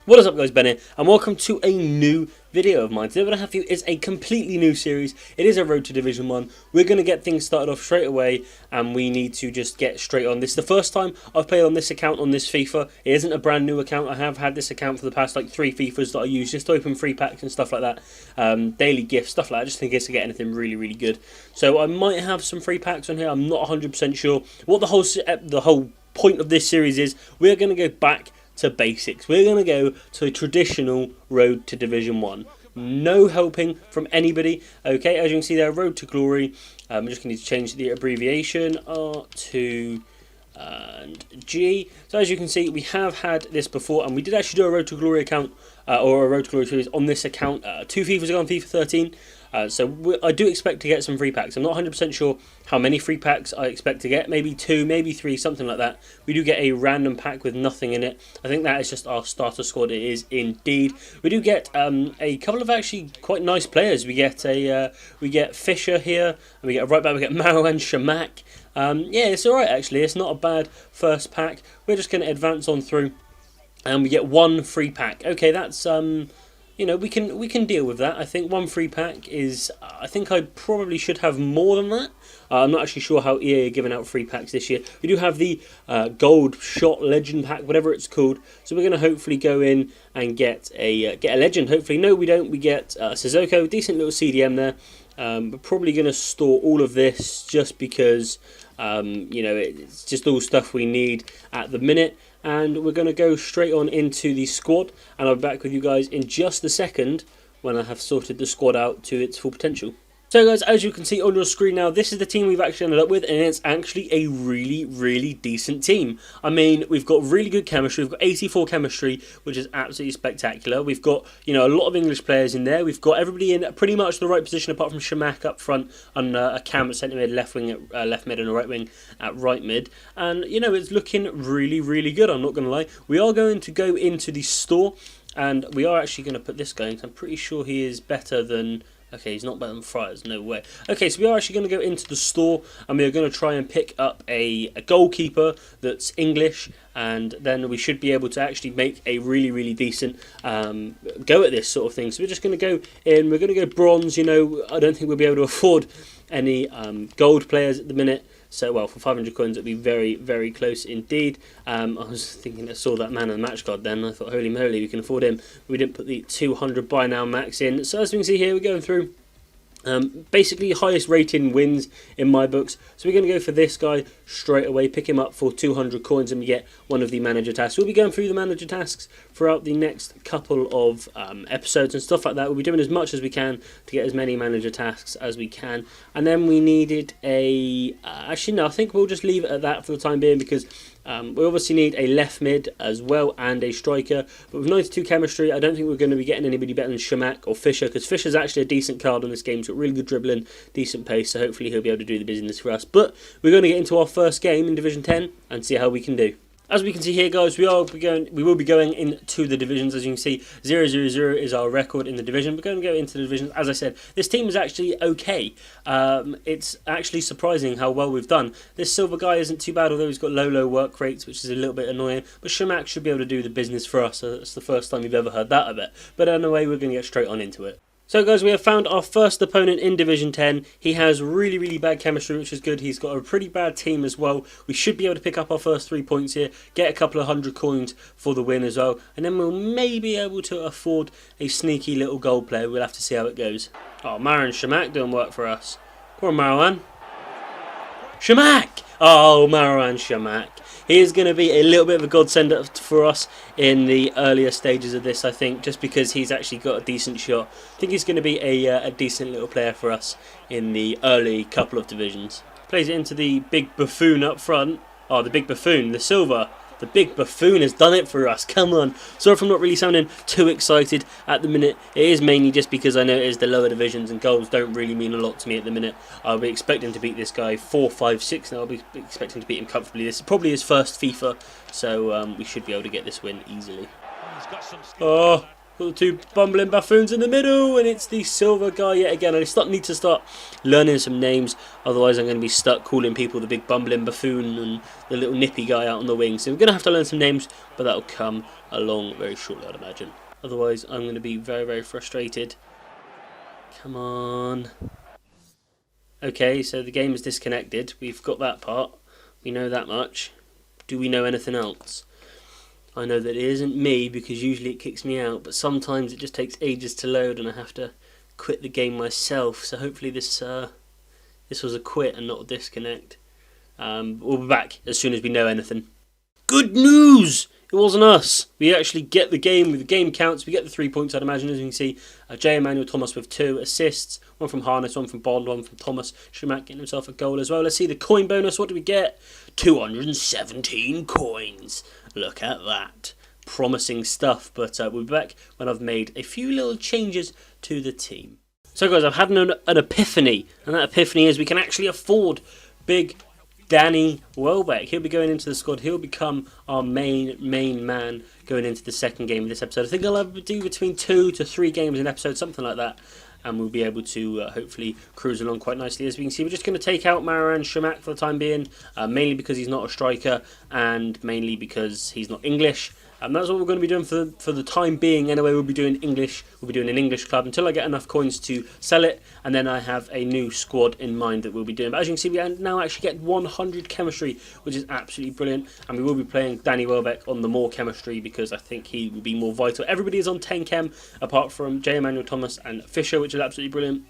What is up guys, Ben here, and welcome to a new video of mine. Today what I have for you is a completely new series. It is a Road to Division 1. We're going to get things started off straight away, and we need to just get straight on. This is the first time I've played on this account on this FIFA. It isn't a brand new account. I have had this account for the past like 3 FIFAs that I use just to open free packs and stuff like that. Daily gifts, stuff like that, just in case I get anything really good. So I might have some free packs on here. I'm not 100% sure. What the whole point of this series is, we're going to go back to basics. We're going to go to a traditional Road to Division 1. No helping from anybody. Okay, as you can see there, Road to Glory. I'm just going to change the abbreviation R to and G. So as you can see, we have had this before, and we did actually do a Road to Glory account or a Road to Glory series on this account 2 FIFAs ago on FIFA 13. So I do expect to get some free packs. I'm not 100% sure how many free packs I expect to get. Maybe 2, maybe 3, something like that. We do get a random pack with nothing in it. I think that is just our starter squad. It is indeed. We do get a couple of actually quite nice players. We get Fisher here, and we get a right back. We get Maro and Shamak. Yeah, it's alright actually. It's not a bad first pack. We're just going to advance on through, and we get 1 free pack. Okay, that's you know, we can deal with that. I think 1 free pack is. I think I probably should have more than that. I'm not actually sure how EA are giving out free packs this year. We do have the gold shot legend pack, whatever it's called. So we're going to hopefully go in and get a legend. Hopefully, no, we don't. We get Sissoko, decent little CDM there. We're probably going to store all of this just because you know, it's just all stuff we need at the minute. And we're going to go straight on into the squad, and I'll be back with you guys in just a second when I have sorted the squad out to its full potential. So guys, as you can see on your screen now, this is the team we've actually ended up with, and it's actually a really decent team. I mean, we've got really good chemistry. We've got 84 chemistry, which is absolutely spectacular. We've got, you know, a lot of English players in there. We've got everybody in pretty much the right position, apart from Shamak up front, and a Cam at centre mid, left wing at left mid, and a right wing at right mid. And you know, it's looking really good. I'm not going to lie. We are going to go into the store, and we are actually going to put this going. I'm pretty sure he is better than. Okay, he's not better than Friars, no way. Okay, so we are actually going to go into the store, and we are going to try and pick up a goalkeeper that's English, and then we should be able to actually make a really decent go at this sort of thing. So we're just going to go in, we're going to go bronze. You know, I don't think we'll be able to afford any gold players at the minute. So, well, for 500 coins, it'd be very close indeed. I was thinking, I saw that man of the match card then, and I thought, holy moly, we can afford him. We didn't put the 200 buy now max in. So, as we can see here, we're going through. Basically, highest rating wins in my books. So we're going to go for this guy straight away, pick him up for 200 coins, and we get one of the manager tasks. We'll be going through the manager tasks throughout the next couple of episodes and stuff like that. We'll be doing as much as we can to get as many manager tasks as we can. And then we needed a... actually, no, I think we'll just leave it at that for the time being, because we obviously need a left mid as well and a striker. But with 92 chemistry, I don't think we're going to be getting anybody better than Shamak or Fisher, because Fisher's actually a decent card on this game. He's got really good dribbling, decent pace, so hopefully he'll be able to do the business for us. But we're going to get into our first game in Division 10 and see how we can do. As we can see here, guys, we will be going into the divisions. As you can see, 0-0-0 is our record in the division. We're going to go into the divisions. As I said, this team is actually okay. It's actually surprising how well we've done. This silver guy isn't too bad, although he's got low work rates, which is a little bit annoying. But Shamak should be able to do the business for us. So it's the first time you've ever heard that of it. But anyway, we're going to get straight on into it. So guys, we have found our first opponent in Division 10. He has really bad chemistry, which is good. He's got a pretty bad team as well. We should be able to pick up our first 3 points here, get a couple of 100 coins for the win as well, and then we'll maybe be able to afford a sneaky little gold player. We'll have to see how it goes. Oh, Maro and Shamak doing work for us. Come on, Maro. Shamak! Oh, Maro and Shamak. He is going to be a little bit of a godsend for us in the earlier stages of this, I think, just because he's actually got a decent shot. I think he's going to be a decent little player for us in the early couple of divisions. Plays it into the big buffoon up front. Oh, the big buffoon, the silver. The big buffoon has done it for us. Come on. Sorry if I'm not really sounding too excited at the minute. It is mainly just because I know it is the lower divisions and goals don't really mean a lot to me at the minute. I'll be expecting to beat this guy 4-5-6 now. I'll be expecting to beat him comfortably. This is probably his first FIFA, so we should be able to get this win easily. Oh, Got the two bumbling buffoons in the middle, and it's the silver guy yet again. I need to start learning some names, otherwise I'm going to be stuck calling people the big bumbling buffoon and the little nippy guy out on the wing. So we're going to have to learn some names, but that'll come along very shortly, I'd imagine. Otherwise, I'm going to be very, very frustrated. Come on. Okay, so the game is disconnected. We've got that part. We know that much. Do we know anything else? I know that it isn't me, because usually it kicks me out, but sometimes it just takes ages to load and I have to quit the game myself. So hopefully this was a quit and not a disconnect. We'll be back as soon as we know anything. Good news! It wasn't us. We actually get the game. The game counts. We get the 3 points, I'd imagine, as you can see. J. Emmanuel Thomas with 2 assists. 1 from Harness, 1 from Bond, 1 from Thomas. Schmack getting himself a goal as well. Let's see the coin bonus. What do we get? 217 coins. Look at that. Promising stuff. But we'll be back when I've made a few little changes to the team. So guys, I've had an epiphany. And that epiphany is we can actually afford big Danny Welbeck. He'll be going into the squad. He'll become our main man going into the second game of this episode. I think I'll do between 2 to 3 games an episode, something like that. And we'll be able to hopefully cruise along quite nicely. As we can see, we're just going to take out Marouane Chamakh for the time being, mainly because he's not a striker and mainly because he's not English. And that's what we're going to be doing for the time being. Anyway, we'll be doing English. We'll be doing an English club until I get enough coins to sell it. And then I have a new squad in mind that we'll be doing. But as you can see, we now actually get 100 chemistry, which is absolutely brilliant. And we will be playing Danny Welbeck on the more chemistry because I think he will be more vital. Everybody is on 10 chem apart from J. Emmanuel Thomas and Fisher, which is absolutely brilliant.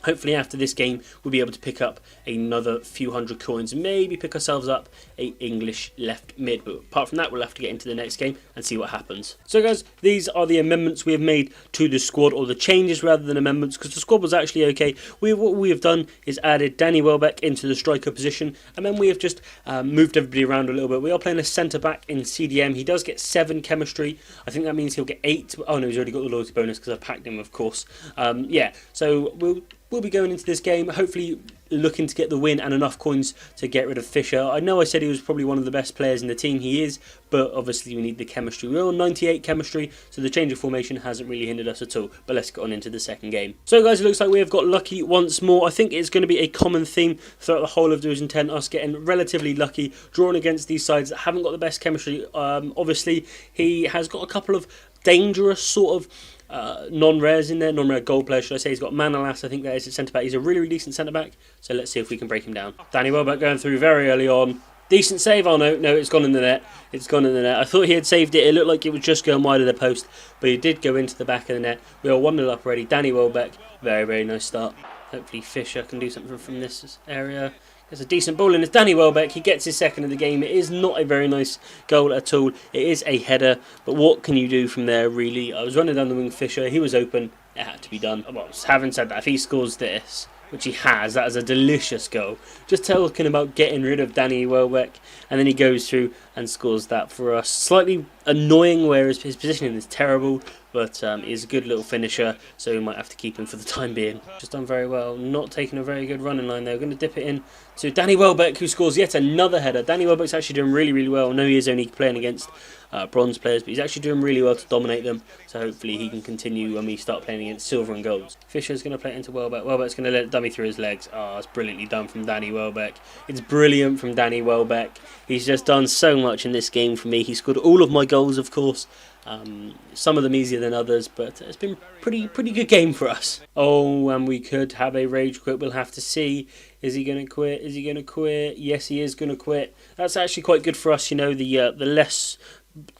Hopefully after this game we'll be able to pick up another few hundred coins, maybe pick ourselves up a English left mid, but apart from that we'll have to get into the next game and see what happens. So guys, these are the amendments we have made to the squad, or the changes rather than amendments, because the squad was actually okay. What we have done is added Danny Welbeck into the striker position, and then we have just moved everybody around a little bit. We are playing a centre back in CDM. He does get 7 chemistry. I think that means he'll get 8. Oh no, he's already got the loyalty bonus because I packed him, of course. Yeah, so we'll be going into this game, hopefully looking to get the win and enough coins to get rid of Fisher. I know I said he was probably one of the best players in the team. He is, but obviously we need the chemistry. We're on 98 chemistry, so the change of formation hasn't really hindered us at all. But let's get on into the second game. So guys, it looks like we have got lucky once more. I think it's going to be a common theme throughout the whole of Division 10, us getting relatively lucky, drawing against these sides that haven't got the best chemistry. Obviously, he has got a couple of dangerous sort of non-rares in there, non-rare gold players should I say. He's got Manolas, I think that is his centre back. He's a really, really decent centre back, so let's see if we can break him down. Danny Welbeck going through very early on. Decent save. Oh no, it's gone in the net. It's gone in the net. I thought he had saved it. It looked like it was just going wide of the post, but he did go into the back of the net. We are 1-0 up already. Danny Welbeck, very, very nice start. Hopefully Fisher can do something from this area. It's a decent ball, and it's Danny Welbeck. He gets his second of the game. It is not a very nice goal at all. It is a header, but what can you do from there, really? I was running down the wing Fisher. He was open. It had to be done. Well, having said that, if he scores this, which he has, that is a delicious goal. Just talking about getting rid of Danny Welbeck, and then he goes through and scores that for us. Slightly annoying, whereas his positioning is terrible, but he's a good little finisher, so we might have to keep him for the time being. Just done very well, not taking a very good running line there. We're going to dip it in to Danny Welbeck, who scores yet another header. Danny Welbeck's actually doing really, really well. I know he is only playing against bronze players, but he's actually doing really well to dominate them, so hopefully he can continue when we start playing against silver and golds. Fisher's going to play it into Welbeck. Welbeck's going to let it dummy through his legs. Oh, it's brilliantly done from Danny Welbeck. It's brilliant from Danny Welbeck. He's just done so much in this game for me. He scored all of my goals, of course. Some of them easier than others, but it's been pretty good game for us. Oh, and we could have a rage quit. We'll have to see. Is he going to quit? Is he going to quit? Yes, he is going to quit. That's actually quite good for us. You know, the less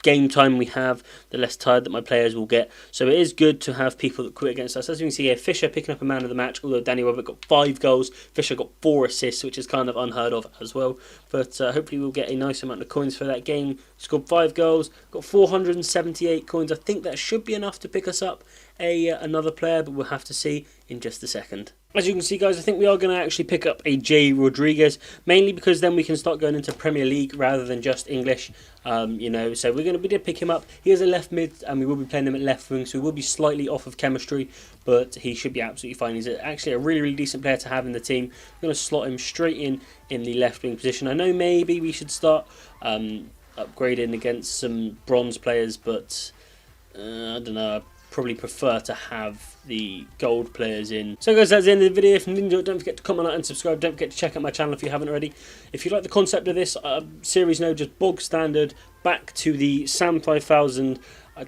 game time we have, the less tired that my players will get. So it is good to have people that quit against us. As you can see here, Fisher picking up a man of the match, although Danny Welbeck got 5 goals. Fisher got 4 assists, which is kind of unheard of as well. But hopefully we'll get a nice amount of coins for that game. Scored 5 goals, got 478 coins. I think that should be enough to pick us up another player, but we'll have to see in just a second. As you can see, guys, I think we are going to actually pick up a J. Rodriguez, mainly because then we can start going into Premier League rather than just English, you know. So we did pick him up. He is a left mid, and we will be playing him at left wing, so we will be slightly off of chemistry, but he should be absolutely fine. He's actually a really, really decent player to have in the team. We're going to slot him straight in the left wing position. I know maybe we should start upgrading against some bronze players, but I don't know. probably prefer to have the gold players in. So guys, that's the end of the video. If you enjoyed, don't forget to comment, like and subscribe. Don't forget to check out my channel if you haven't already. If you like the concept of this series, no, just bog standard, back to the Sam 5000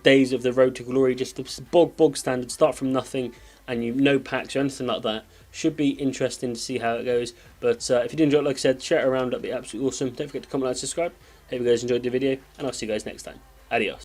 days of the Road to Glory, just the bog standard, start from nothing, and no packs or anything like that. Should be interesting to see how it goes. But if you did enjoy it, like I said, share it around, that'd be absolutely awesome. Don't forget to comment, like and subscribe. Hope you guys enjoyed the video, and I'll see you guys next time. Adios.